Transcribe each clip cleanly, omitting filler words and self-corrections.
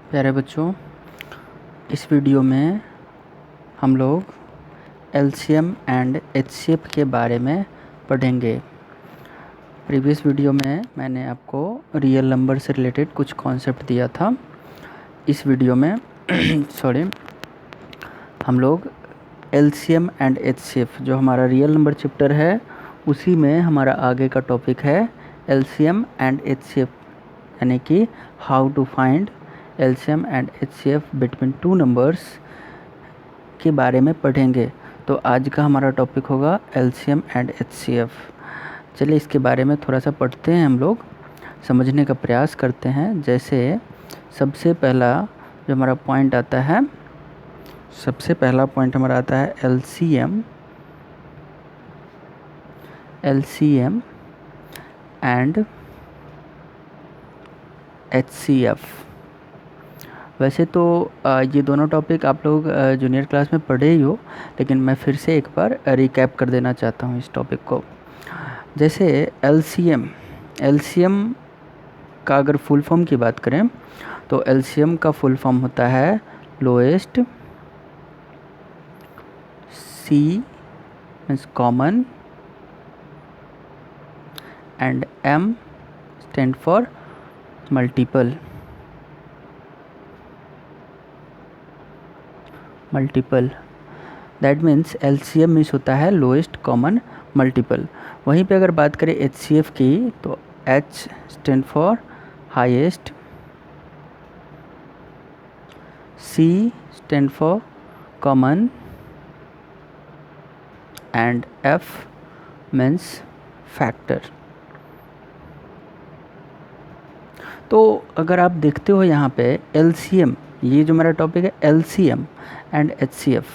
प्यारे बच्चों, इस वीडियो में हम लोग एलसीएम एंड एचसीएफ के बारे में पढ़ेंगे। प्रीवियस वीडियो में मैंने आपको रियल नंबर से रिलेटेड कुछ कॉन्सेप्ट दिया था। इस वीडियो में हम लोग एलसीएम एंड एचसीएफ, जो हमारा रियल नंबर चैप्टर है, उसी में हमारा आगे का टॉपिक है एलसीएम एंड एचसीएफ, यानी कि how to find LCM and HCF between two numbers के बारे में पढ़ेंगे। तो आज का हमारा टॉपिक होगा एलसीएम एंड एचसीएफ। चलिए इसके बारे में थोड़ा सा पढ़ते हैं, हम लोग समझने का प्रयास करते हैं। जैसे सबसे पहला जो हमारा पॉइंट आता है, सबसे पहला पॉइंट हमारा आता है एलसीएम एंड एचसीएफ। वैसे तो ये दोनों टॉपिक आप लोग जूनियर क्लास में पढ़े ही हो, लेकिन मैं फिर से एक बार रिकैप कर देना चाहता हूँ इस टॉपिक को। जैसे एलसीएम का अगर फुल फॉर्म की बात करें तो एलसीएम का फुल फॉर्म होता है lowest C means common and M stand for multiple. That means LCM means होता है लोएस्ट कॉमन मल्टीपल। वहीं पे अगर बात करें एचसीएफ की तो H stand for highest, C stand for common and F means factor. तो अगर आप देखते हो यहाँ पे एलसीएम, ये जो मेरा टॉपिक है एलसीएम एंड एचसीएफ।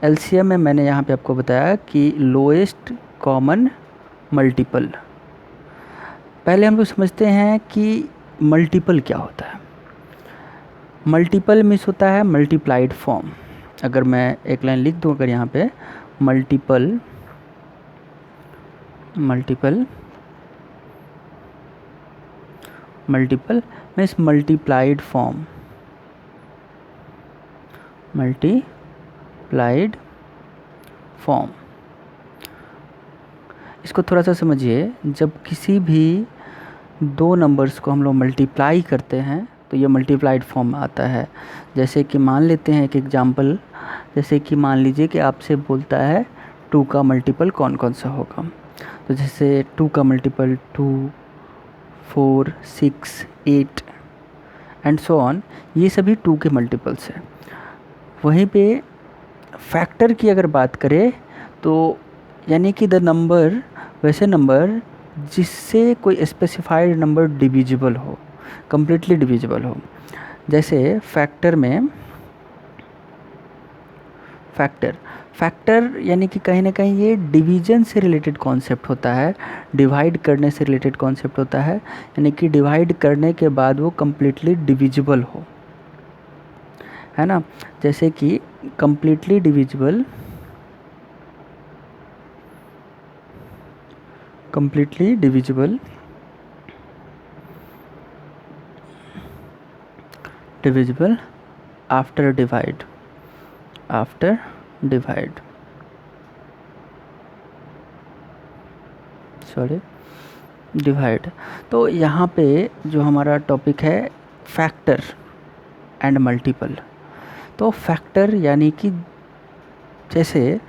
एलसीएम में मैंने यहाँ पे आपको बताया कि लोएस्ट कॉमन मल्टीपल। पहले हम लोग समझते हैं कि मल्टीपल क्या होता है। मल्टीपल मीन्स होता है मल्टीप्लाइड फॉर्म। अगर मैं एक लाइन लिख दूँ अगर यहाँ पे मल्टीपल मीन्स मल्टीप्लाइड फॉर्म, इसको थोड़ा सा समझिए। जब किसी भी दो नंबर्स को हम लोग मल्टीप्लाई करते हैं तो ये मल्टीप्लाइड फॉर्म में आता है। जैसे कि मान लेते हैं एक एग्जांपल, जैसे कि मान लीजिए कि आपसे बोलता है 2 का मल्टीपल कौन कौन सा होगा। तो जैसे 2 का मल्टीपल 2, 4, 6, 8 एंड सो ऑन, ये सभी 2 के मल्टीपल्स हैं। वहीं पे फैक्टर की अगर बात करें तो यानी कि द नंबर, वैसे नंबर जिससे कोई स्पेसिफाइड नंबर डिविजिबल हो, कम्प्लीटली डिविजिबल हो। जैसे फैक्टर में फैक्टर यानी कि कहीं ना कहीं ये डिवीजन से रिलेटेड कॉन्सेप्ट होता है, डिवाइड करने से रिलेटेड कॉन्सेप्ट होता है। यानी कि डिवाइड करने के बाद वो कम्प्लीटली डिविजिबल हो, है ना। जैसे कि कम्प्लीटली डिविजिबल आफ्टर डिवाइड। तो यहाँ पे जो हमारा टॉपिक है फैक्टर एंड मल्टीपल। तो फैक्टर यानी कि जैसे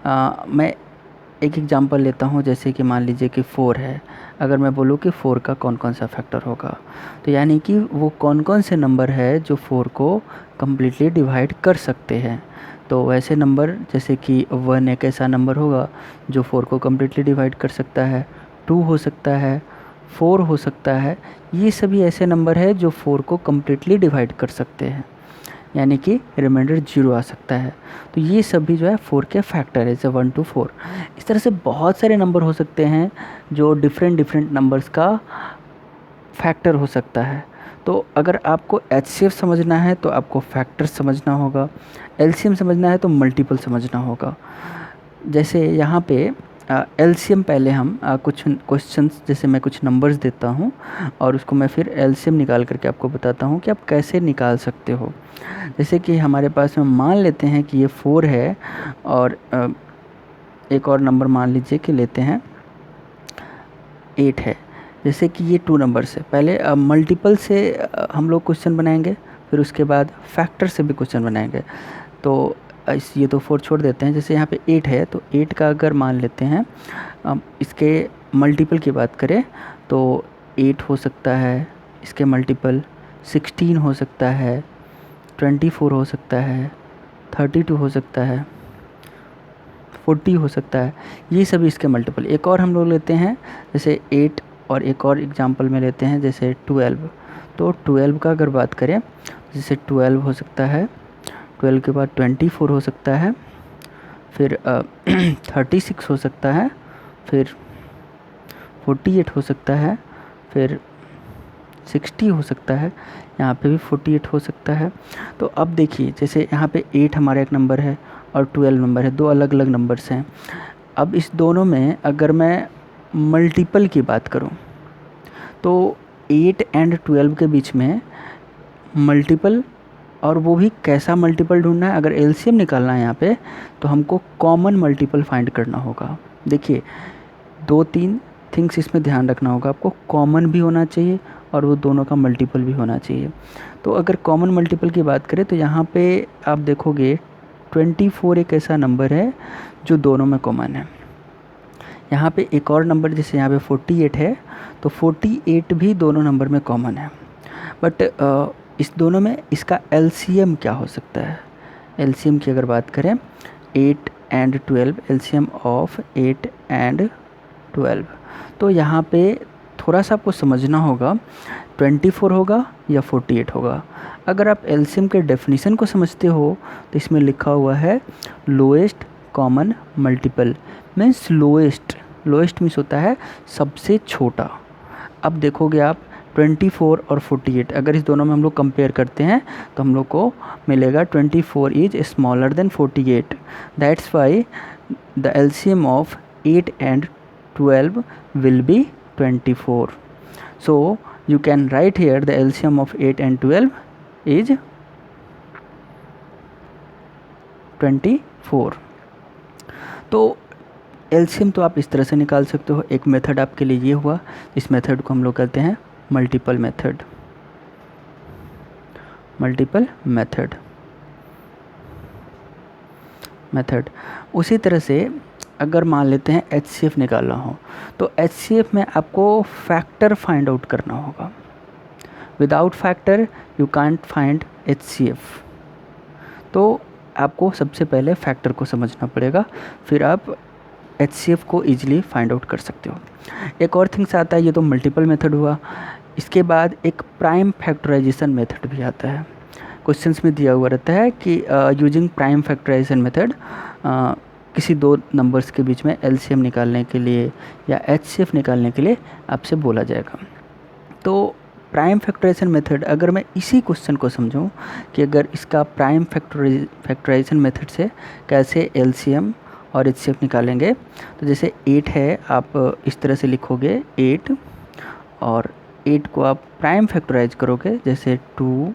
मैं एक एग्जांपल लेता हूँ। जैसे कि मान लीजिए कि 4 है। अगर मैं बोलूँ कि 4 का कौन कौन सा फैक्टर होगा, तो यानी कि वो कौन कौन से नंबर है जो 4 को कम्प्लीटली डिवाइड कर सकते हैं। तो वैसे नंबर जैसे कि 1 एक ऐसा नंबर होगा जो 4 को कम्प्लीटली डिवाइड कर सकता है, 2 हो सकता है, 4 हो सकता है। ये सभी ऐसे नंबर है जो 4 को कम्प्लीटली डिवाइड कर सकते हैं, यानी कि रिमाइंडर 0 आ सकता है। तो ये सभी जो है 4 के फैक्टर है, जैसे 1 to 4। इस तरह से बहुत सारे नंबर हो सकते हैं जो डिफरेंट नंबर्स का फैक्टर हो सकता है। तो अगर आपको एचसीएफ समझना है तो आपको फैक्टर समझना होगा, एलसीएम समझना है तो मल्टीपल समझना होगा। जैसे यहाँ पे एलसीएम पहले हम कुछ क्वेश्चंस, जैसे मैं कुछ नंबर्स देता हूँ और उसको मैं फिर एलसीएम निकाल करके आपको बताता हूँ कि आप कैसे निकाल सकते हो। जैसे कि हमारे पास में मान लेते हैं कि ये 4 है और एक और नंबर मान लीजिए कि लेते हैं 8 है। जैसे कि ये 2 नंबर्स है, पहले मल्टीपल से हम लोग क्वेश्चन बनाएंगे, फिर उसके बाद फैक्टर से भी क्वेश्चन बनाएंगे। तो इस ये तो 4 छोड़ देते हैं। जैसे यहाँ पे 8 है तो 8 का अगर मान लेते हैं इसके मल्टीपल की बात करें तो 8 हो सकता है, इसके मल्टीपल 16 हो सकता है, 24 हो सकता है, 32 हो सकता है, 40 हो सकता है। ये सभी इसके मल्टीपल। एक और हम लोग लेते हैं जैसे 8 और एक और एग्जांपल में लेते हैं जैसे 12। तो 12 का अगर बात करें जैसे 12 हो सकता है, 12 के बाद 24 हो सकता है, फिर 36 हो सकता है, फिर 48 हो सकता है, फिर 60 हो सकता है, यहाँ पे भी 48 हो सकता है। तो अब देखिए जैसे यहाँ पे 8 हमारा एक नंबर है और 12 नंबर है, दो अलग अलग नंबर्स हैं। अब इस दोनों में अगर मैं मल्टीपल की बात करूँ तो 8 एंड 12 के बीच में मल्टीपल, और वो भी कैसा मल्टीपल ढूंढना है, अगर एलसीएम निकालना है यहाँ पे तो हमको कॉमन मल्टीपल फाइंड करना होगा। देखिए 2-3 थिंग्स इसमें ध्यान रखना होगा आपको, कॉमन भी होना चाहिए और वो दोनों का मल्टीपल भी होना चाहिए। तो अगर कॉमन मल्टीपल की बात करें तो यहाँ पे आप देखोगे 24 एक ऐसा नंबर है जो दोनों में कॉमन है। यहाँ पे एक और नंबर जैसे यहाँ पे 48 है तो 48 भी दोनों नंबर में कॉमन है। बट इस दोनों में इसका एलसीएम क्या हो सकता है? एलसीएम की अगर बात करें 8 एंड 12, एलसीएम ऑफ 8 एंड 12, तो यहाँ पे थोड़ा सा आपको समझना होगा 24 होगा या 48 होगा। अगर आप एलसीएम के डेफिनेशन को समझते हो तो इसमें लिखा हुआ है lowest common multiple, means lowest means होता है सबसे छोटा। अब देखोगे आप 24 और 48, अगर इस दोनों में हम लोग कंपेयर करते हैं तो हम लोग को मिलेगा 24 is smaller than 48। That's why the LCM of 8 and 12 will be 24. So you can write here the LCM of 8 and 12 is 24. तो LCM तो आप इस तरह से निकाल सकते हो। एक मेथड आपके लिए ये हुआ, इस मेथड को हम लोग कहते हैं मल्टीपल मेथड। उसी तरह से अगर मान लेते हैं HCF निकालना हो तो HCF में आपको फैक्टर फाइंड आउट करना होगा। Without factor you can't find HCF। तो आपको सबसे पहले फैक्टर को समझना पड़ेगा, फिर आप HCF को ईजिली फाइंड आउट कर सकते हो। एक और थिंग्स आता है, ये तो मल्टीपल मेथड हुआ। इसके बाद एक प्राइम फैक्टराइजेशन मेथड भी आता है। क्वेश्चंस में दिया हुआ रहता है कि यूजिंग प्राइम फैक्टराइजेशन मेथड किसी दो नंबर्स के बीच में एलसीएम निकालने के लिए या एचसीएफ निकालने के लिए आपसे बोला जाएगा। तो प्राइम फैक्टराइजेशन मेथड, अगर मैं इसी क्वेश्चन को समझूं कि अगर इसका प्राइम फैक्टराइजेशन मेथड से कैसे एलसीएम और एचसीएफ निकालेंगे, तो जैसे 8 है, आप इस तरह से लिखोगे 8 और 8 को आप प्राइम फैक्टराइज करोगे जैसे 2,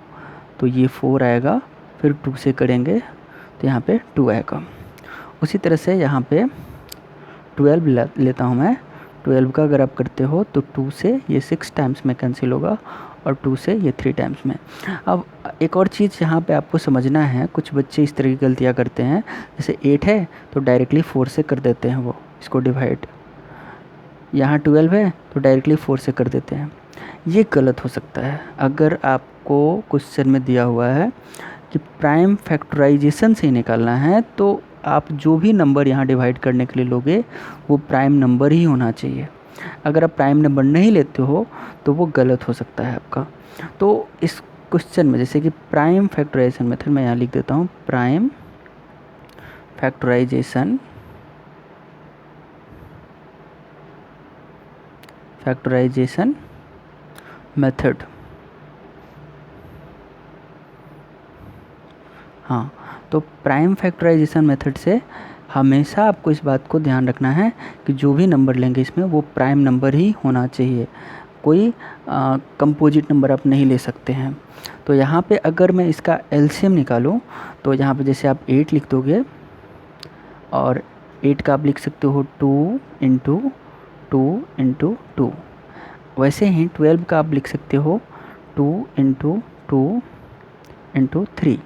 तो ये 4 आएगा, फिर 2 से करेंगे तो यहाँ पे 2 आएगा। उसी तरह से यहाँ पे 12 लेता हूँ मैं। 12 का अगर आप करते हो तो 2 से ये 6 टाइम्स में कैंसिल होगा और 2 से ये 3 टाइम्स में। अब एक और चीज़ यहाँ पे आपको समझना है, कुछ बच्चे इस तरह की गलतियाँ करते हैं, जैसे 8 है तो डायरेक्टली 4 से कर देते हैं वो इसको डिवाइड, यहाँ 12 है तो डायरेक्टली 4 से कर देते हैं। ये गलत हो सकता है। अगर आपको क्वेश्चन में दिया हुआ है कि प्राइम फैक्टराइजेशन से ही निकालना है तो आप जो भी नंबर यहाँ डिवाइड करने के लिए लोगे वो प्राइम नंबर ही होना चाहिए। अगर आप प्राइम नंबर नहीं लेते हो तो वो गलत हो सकता है आपका। तो इस क्वेश्चन में जैसे कि प्राइम फैक्टराइजेशन मेथड मैं यहाँ लिख देता हूँ, प्राइम फैक्टराइजेशन मेथड। हाँ, तो प्राइम फैक्टराइजेशन मेथड से हमेशा आपको इस बात को ध्यान रखना है कि जो भी नंबर लेंगे इसमें वो प्राइम नंबर ही होना चाहिए, कोई कंपोजिट नंबर आप नहीं ले सकते हैं। तो यहाँ पे अगर मैं इसका एलसीएम निकालूँ तो यहाँ पे जैसे आप 8 लिख दोगे और 8 का आप लिख सकते हो 2 इंटू 2 इंटू 2। वैसे ही 12 का आप लिख सकते हो 2 इंटू 2 इंटू 3।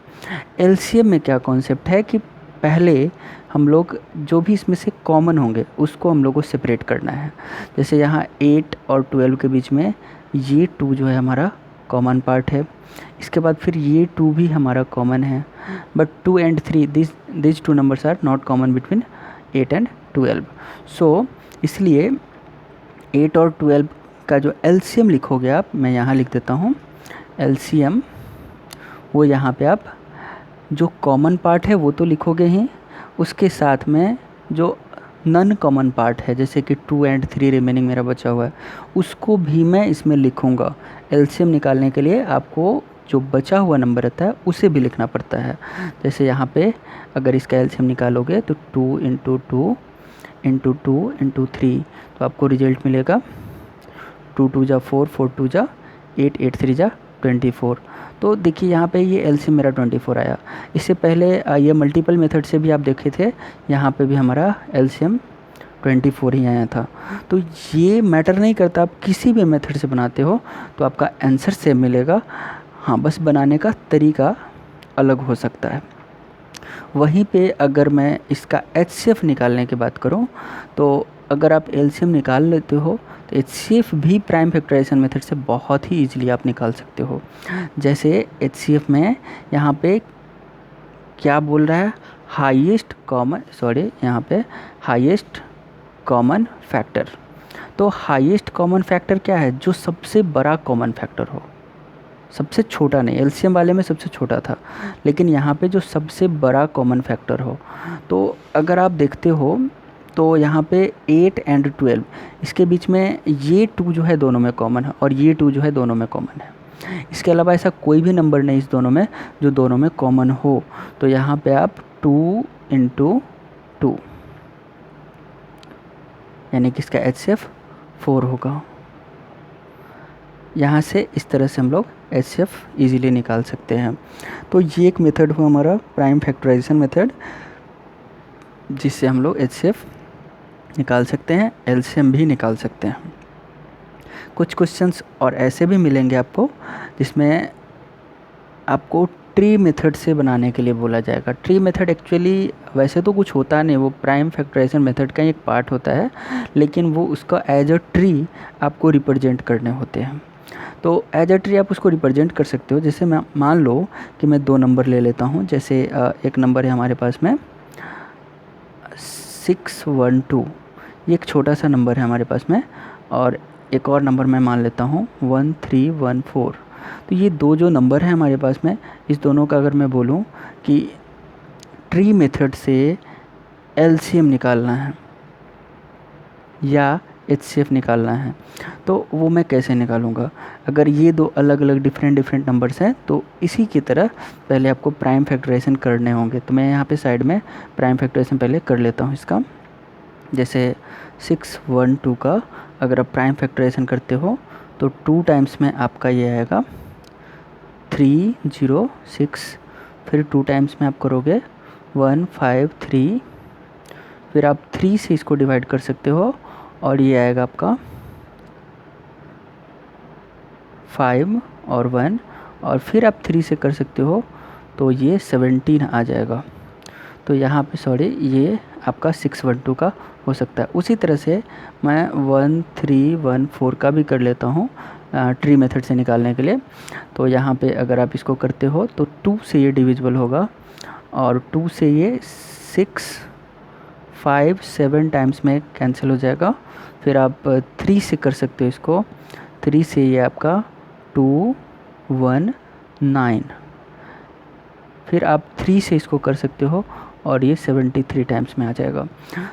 एलसीएम में क्या कॉन्सेप्ट है कि पहले हम लोग जो भी इसमें से कॉमन होंगे उसको हम लोग को सेपरेट करना है। जैसे यहाँ 8 और 12 के बीच में ये 2 जो है हमारा कॉमन पार्ट है। इसके बाद फिर ये 2 भी हमारा कॉमन है, but 2 and 3 this 2 numbers are not common between 8 and 12। So इसलिए 8 और 12 का जो एलसीएम लिखोगे आप, मैं यहाँ लिख देता हूँ एलसीएम, वो यहाँ पे आप जो कॉमन पार्ट है वो तो लिखोगे ही, उसके साथ में जो नॉन कॉमन पार्ट है जैसे कि 2 एंड 3 रिमेनिंग मेरा बचा हुआ है उसको भी मैं इसमें लिखूँगा। एलसीएम निकालने के लिए आपको जो बचा हुआ नंबर रहता है उसे भी लिखना पड़ता है। जैसे यहाँ पे अगर इसका एलसीएम निकालोगे तो 2 इंटू 2 इंटू 2 इंटू 3 तो आपको रिजल्ट मिलेगा 2 2 जा 4, 4 2 जा 8, 8 3 जा 24। तो देखिए यहाँ पे ये एलसीएम मेरा 24 आया। इससे पहले ये मल्टीपल मेथड से भी आप देखे थे, यहाँ पे भी हमारा एलसीएम 24 ही आया था। तो ये मैटर नहीं करता, आप किसी भी मेथड से बनाते हो तो आपका आंसर सेम मिलेगा। हाँ, बस बनाने का तरीका अलग हो सकता है। वहीं पे अगर मैं इसका एचसीएफ निकालने की बात करूँ तो अगर आप एलसीएम निकाल लेते हो तो एचसीएफ भी प्राइम फैक्टराइजेशन मेथड से बहुत ही ईजिली आप निकाल सकते हो। जैसे एचसीएफ में यहाँ पे क्या बोल रहा है, हाईएस्ट कॉमन फैक्टर। तो हाईएस्ट कॉमन फैक्टर क्या है, जो सबसे बड़ा कॉमन फैक्टर हो, सबसे छोटा नहीं। एलसीएम वाले में सबसे छोटा था, लेकिन यहाँ पे जो सबसे बड़ा कॉमन फैक्टर हो। तो अगर आप देखते हो तो यहाँ पे 8 एंड 12 इसके बीच में ये 2 जो है दोनों में कॉमन है और ये 2 जो है दोनों में कॉमन है। इसके अलावा ऐसा कोई भी नंबर नहीं इस दोनों में जो दोनों में कॉमन हो। तो यहाँ पे आप 2 इंटू 2 यानी कि इसका एचसीएफ 4 होगा। यहाँ से इस तरह से हम लोग एचसीएफ ईजिली निकाल सकते हैं। तो ये एक मेथड हुआ हमारा प्राइम फैक्टराइजेशन मेथड, जिससे हम लोग एचसीएफ निकाल सकते हैं, एलसीएम भी निकाल सकते हैं। कुछ क्वेश्चंस और ऐसे भी मिलेंगे आपको जिसमें आपको ट्री मेथड से बनाने के लिए बोला जाएगा। ट्री मेथड एक्चुअली वैसे तो कुछ होता नहीं, वो प्राइम फैक्टराइजेशन मेथड का एक पार्ट होता है, लेकिन वो उसका एज अ ट्री आपको रिप्रेजेंट करने होते हैं। तो एज अ ट्री आप उसको रिप्रेजेंट कर सकते हो। जैसे मैं मान लो कि मैं 2 नंबर ले लेता हूँ। जैसे एक नंबर है हमारे पास में 612, ये एक छोटा सा नंबर है हमारे पास में, और एक और नंबर मैं मान लेता हूँ 1314। तो ये 2 जो नंबर हैं हमारे पास में, इस दोनों का अगर मैं बोलूँ कि ट्री मेथड से एलसीएम निकालना है या एचसीएफ निकालना है, तो वो मैं कैसे निकालूंगा। अगर ये 2 अलग अलग डिफरेंट नंबर्स हैं तो इसी की तरह पहले आपको प्राइम फैक्टराइजेशन करने होंगे। तो मैं यहाँ पे साइड में प्राइम फैक्टराइजेशन पहले कर लेता हूँ इसका। जैसे 612 का अगर आप प्राइम फैक्टराइजेशन करते हो तो 2 टाइम्स में आपका ये आएगा 306, फिर 2 टाइम्स में आप करोगे 153, फिर आप 3 से इसको डिवाइड कर सकते हो और ये आएगा आपका 5 और 1, और फिर आप 3 से कर सकते हो तो ये 17 आ जाएगा। तो यहाँ पे ये आपका 612 का हो सकता है। उसी तरह से मैं 1314 का भी कर लेता हूँ ट्री मेथड से निकालने के लिए। तो यहाँ पे अगर आप इसको करते हो तो 2 से ये डिविजिबल होगा और 2 से ये 6, 5, 7 टाइम्स में कैंसिल हो जाएगा। फिर आप 3 से कर सकते हो इसको, 3 से ये आपका 219, फिर आप 3 से इसको कर सकते हो और ये 73 टाइम्स में आ जाएगा।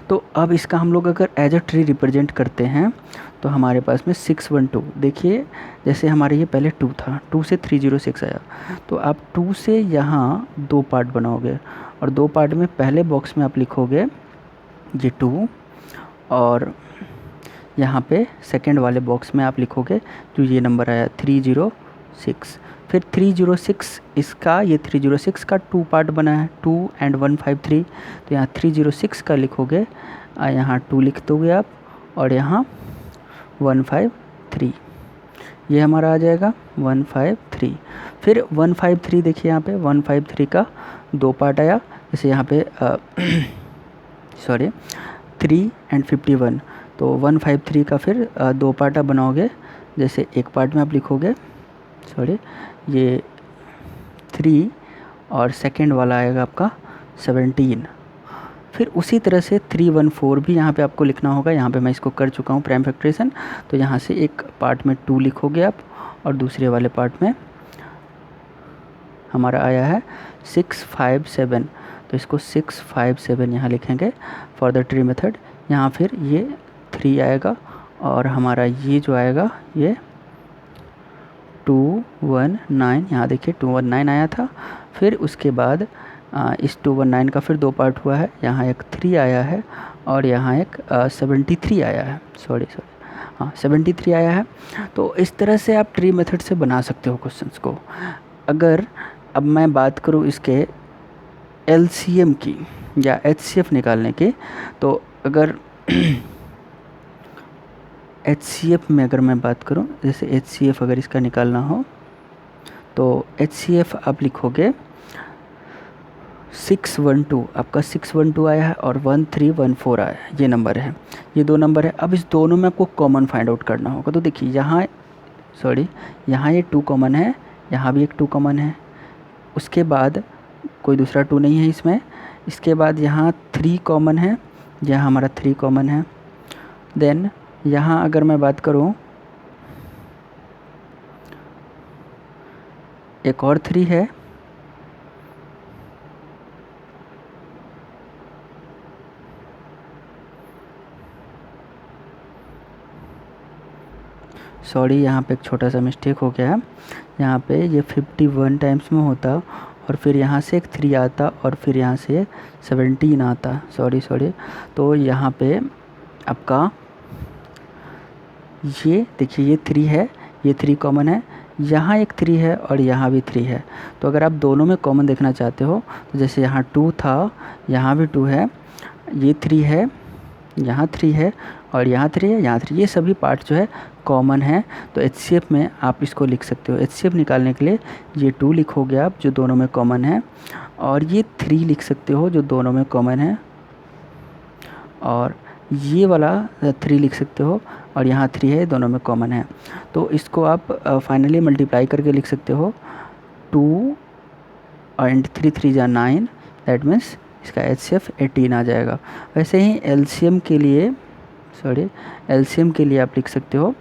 तो अब इसका हम लोग अगर एज अ ट्री रिप्रेजेंट करते हैं तो हमारे पास में 612, देखिए जैसे हमारे ये पहले 2 था, 2 से 306 आया, तो आप 2 से यहाँ 2 पार्ट बनाओगे और 2 पार्ट में पहले बॉक्स में आप लिखोगे ये 2 और यहाँ पे सेकंड वाले बॉक्स में आप लिखोगे जो ये नंबर आया 306। फिर 306 इसका, ये 306 का 2 पार्ट बना है, 2 and 153, तो यहाँ 306 का लिखोगे, यहाँ 2 लिख दोगे आप और यहाँ 153, ये हमारा आ जाएगा 153। फिर 153 देखिए यहाँ पे 153 का 2 पार्ट आया, जैसे यहाँ पे सॉरी 3 and 51, तो 153 का फिर 2 पार्ट आप बनाओगे, जैसे एक पार्ट में आप लिखोगे सॉरी ये 3 और सेकंड वाला आएगा आपका 17। फिर उसी तरह से 314 भी यहाँ पे आपको लिखना होगा, यहाँ पे मैं इसको कर चुका हूँ प्राइम फैक्टराइजेशन, तो यहाँ से एक पार्ट में 2 लिखोगे आप और दूसरे वाले पार्ट में हमारा आया है 657, तो इसको 657 यहाँ लिखेंगे फॉर द ट्री मेथड। यहाँ फिर ये 3 आएगा और हमारा ये जो आएगा ये 219, यहाँ देखिए 219 आया था। फिर उसके बाद इस 219 का फिर 2 पार्ट हुआ है, यहाँ एक 3 आया है और यहाँ एक 73 आया है, सॉरी हाँ 73 आया है। तो इस तरह से आप ट्री मेथड से बना सकते हो क्वेश्चंस को। अगर अब मैं बात करूँ इसके LCM की या HCF निकालने की, तो अगर HCF में अगर मैं बात करूं, जैसे HCF अगर इसका निकालना हो तो HCF आप लिखोगे 612, आपका 612 आया है और 1314 आया है, ये नंबर है, ये 2 नंबर है। अब इस दोनों में आपको कॉमन फाइंड आउट करना होगा, तो देखिए यहाँ यहाँ ये 2 कॉमन है, यहाँ भी एक 2 कॉमन है, उसके बाद कोई दूसरा 2 नहीं है इसमें, इसके बाद यहाँ 3 कॉमन है, यहाँ हमारा 3 कॉमन है। देन यहाँ अगर मैं बात करूँ एक और 3 है, सॉरी यहाँ पे एक छोटा सा मिस्टेक हो गया है, यहाँ पे ये 51 टाइम्स में होता और फिर यहाँ से एक 3 आता और फिर यहाँ से 17 आता, सॉरी। तो यहाँ पे आपका ये देखिए ये 3 है, ये 3 कॉमन है, यहाँ एक 3 है और यहाँ भी 3 है। तो अगर आप दोनों में कॉमन देखना चाहते हो तो जैसे यहाँ 2 था, यहाँ भी 2 है, ये 3 है, यहाँ 3 है और यहाँ 3 है, यहाँ 3, ये सभी पार्ट जो है कॉमन है। तो HCF में आप इसको लिख सकते हो। HCF निकालने के लिए ये 2 लिखोगे आप जो दोनों में कॉमन है, और ये 3 लिख सकते हो जो दोनों में कॉमन है, और ये वाला 3 लिख सकते हो और यहाँ 3 है, दोनों में कॉमन है। तो इसको आप फाइनली मल्टीप्लाई करके लिख सकते हो, 2 and 3 3 जा 9, दैट मीन्स इसका HCF 18 आ जाएगा। वैसे ही LCM के लिए आप लिख सकते हो,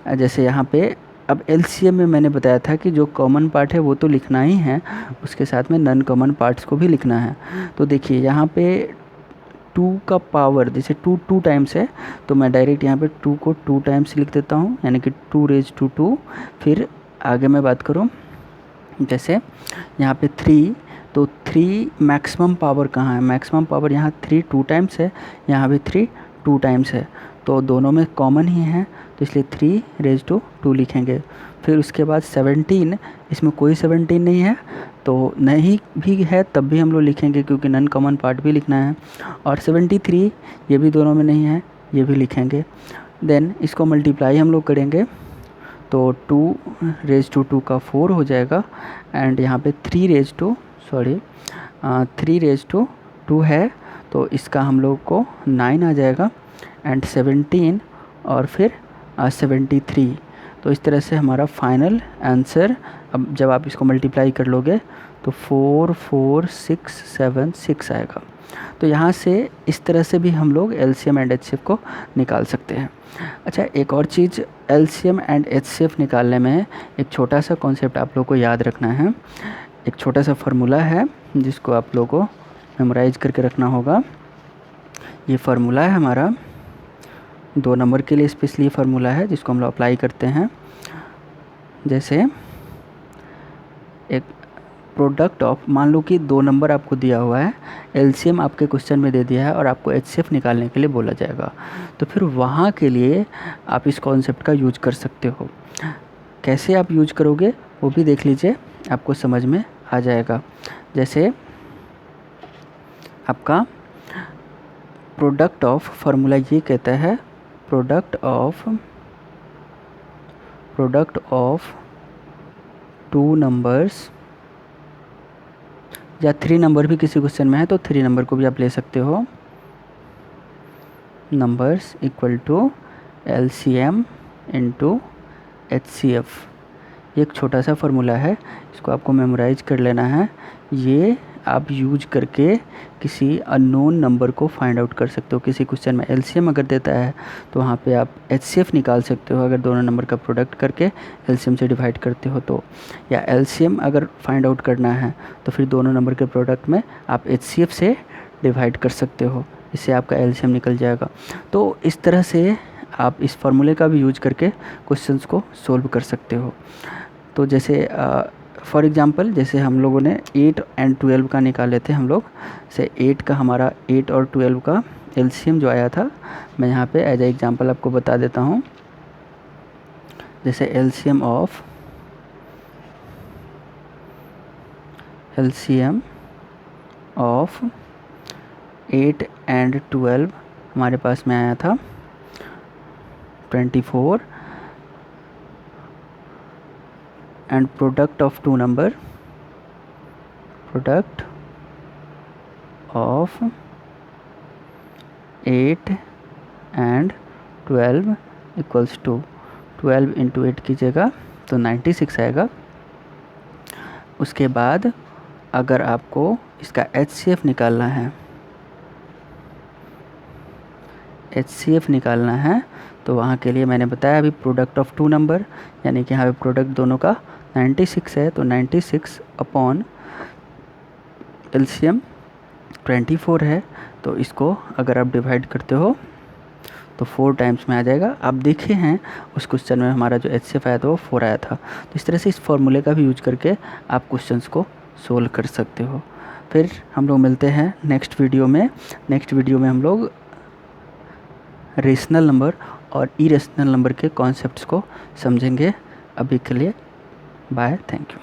जैसे यहाँ पे अब LCM में मैंने बताया था कि जो कॉमन पार्ट है वो तो लिखना ही है, उसके साथ में नॉन कॉमन पार्ट्स को भी लिखना है। तो देखिए यहाँ पे 2 का पावर जैसे 2 टाइम्स है, तो मैं डायरेक्ट यहाँ पे 2 को 2 टाइम्स लिख देता हूँ, यानी कि 2 raised to 2। फिर आगे मैं बात करूँ जैसे यहाँ पे 3, तो 3 मैक्सिमम पावर कहाँ है, मैक्सिमम पावर यहाँ 3 2 टाइम्स है, यहाँ भी 3 2 टाइम्स है, तो दोनों में कॉमन ही है, तो इसलिए 3 raised to 2 लिखेंगे। फिर उसके बाद 17, इसमें कोई 17 नहीं है, तो नहीं भी है तब भी हम लोग लिखेंगे क्योंकि नॉन कॉमन पार्ट भी लिखना है। और 73 ये भी दोनों में नहीं है, ये भी लिखेंगे। देन इसको मल्टीप्लाई हम लोग करेंगे तो 2 raised to 2 का 4 हो जाएगा, एंड यहाँ पे 3 raised to 2 है, तो इसका हम लोग को 9 आ जाएगा, एंड 17 और फिर 73। तो इस तरह से हमारा फाइनल आंसर, अब जब आप इसको मल्टीप्लाई कर लोगे तो 44676 आएगा। तो यहाँ से इस तरह से भी हम लोग LCM एंड HCF को निकाल सकते हैं। अच्छा, एक और चीज़, LCM एंड HCF निकालने में एक छोटा सा कॉन्सेप्ट आप लोग को याद रखना है। एक छोटा सा फार्मूला है जिसको आप लोग को मेमोराइज करके रखना होगा। ये फार्मूला है हमारा 2 नंबर के लिए, स्पेशली फार्मूला है जिसको हम लोग अप्लाई करते हैं। जैसे एक प्रोडक्ट ऑफ, मान लो कि 2 नंबर आपको दिया हुआ है, एलसीएम आपके क्वेश्चन में दे दिया है और आपको एचसीएफ निकालने के लिए बोला जाएगा, तो फिर वहाँ के लिए आप इस कॉन्सेप्ट का यूज कर सकते हो। कैसे आप यूज करोगे वो भी देख लीजिए, आपको समझ में आ जाएगा। जैसे आपका प्रोडक्ट ऑफ फार्मूला ये कहता है प्रोडक्ट ऑफ 2 नंबर्स, या 3 नंबर भी किसी क्वेश्चन में है तो 3 नंबर को भी आप ले सकते हो, numbers equal to LCM into HCF. ये एक छोटा सा फार्मूला है, इसको आपको मेमोराइज कर लेना है। ये आप यूज करके किसी अननोन नंबर को फाइंड आउट कर सकते हो। किसी क्वेश्चन में एलसीएम अगर देता है तो वहाँ पे आप एचसीएफ निकाल सकते हो, अगर दोनों नंबर का प्रोडक्ट करके एलसीएम से डिवाइड करते हो तो, या एलसीएम अगर फाइंड आउट करना है तो फिर दोनों नंबर के प्रोडक्ट में आप एचसीएफ से डिवाइड कर सकते हो, इससे आपका एलसीएम निकल जाएगा। तो इस तरह से आप इस फार्मूले का भी यूज करके क्वेश्चंस को सोल्व कर सकते हो। तो जैसे फॉर एग्ज़ाम्पल जैसे हम लोगों ने 8 और 12 का निकाले थे हम लोग, से 8 का हमारा 8 और 12 का एलसीएम जो आया था, मैं यहाँ पे एज ए एग्जांपल आपको बता देता हूँ। जैसे एलसीएम ऑफ 8 और 12 हमारे पास में आया था 24, and product of 2 number, product of 8 and 12 equals to 12 into 8 कीजिएगा तो 96 आएगा। उसके बाद अगर आपको इसका एचसीएफ निकालना है, तो वहाँ के लिए मैंने बताया अभी प्रोडक्ट ऑफ 2 नंबर, यानी कि यहाँ पे प्रोडक्ट दोनों का 96 है, तो 96 अपॉन एलसीएम 24 है, तो इसको अगर आप डिवाइड करते हो तो 4 टाइम्स में आ जाएगा। आप देखे हैं उस क्वेश्चन में हमारा जो एचसीएफ आया था वो 4 आया था। तो इस तरह से इस फॉर्मूले का भी यूज करके आप क्वेश्चंस को सोल्व कर सकते हो। फिर हम लोग मिलते हैं नेक्स्ट वीडियो में। नेक्स्ट वीडियो में हम लोग रेशनल नंबर और इरेशनल नंबर के कॉन्सेप्ट्स को समझेंगे। अभी के लिए बाय, थैंक यू।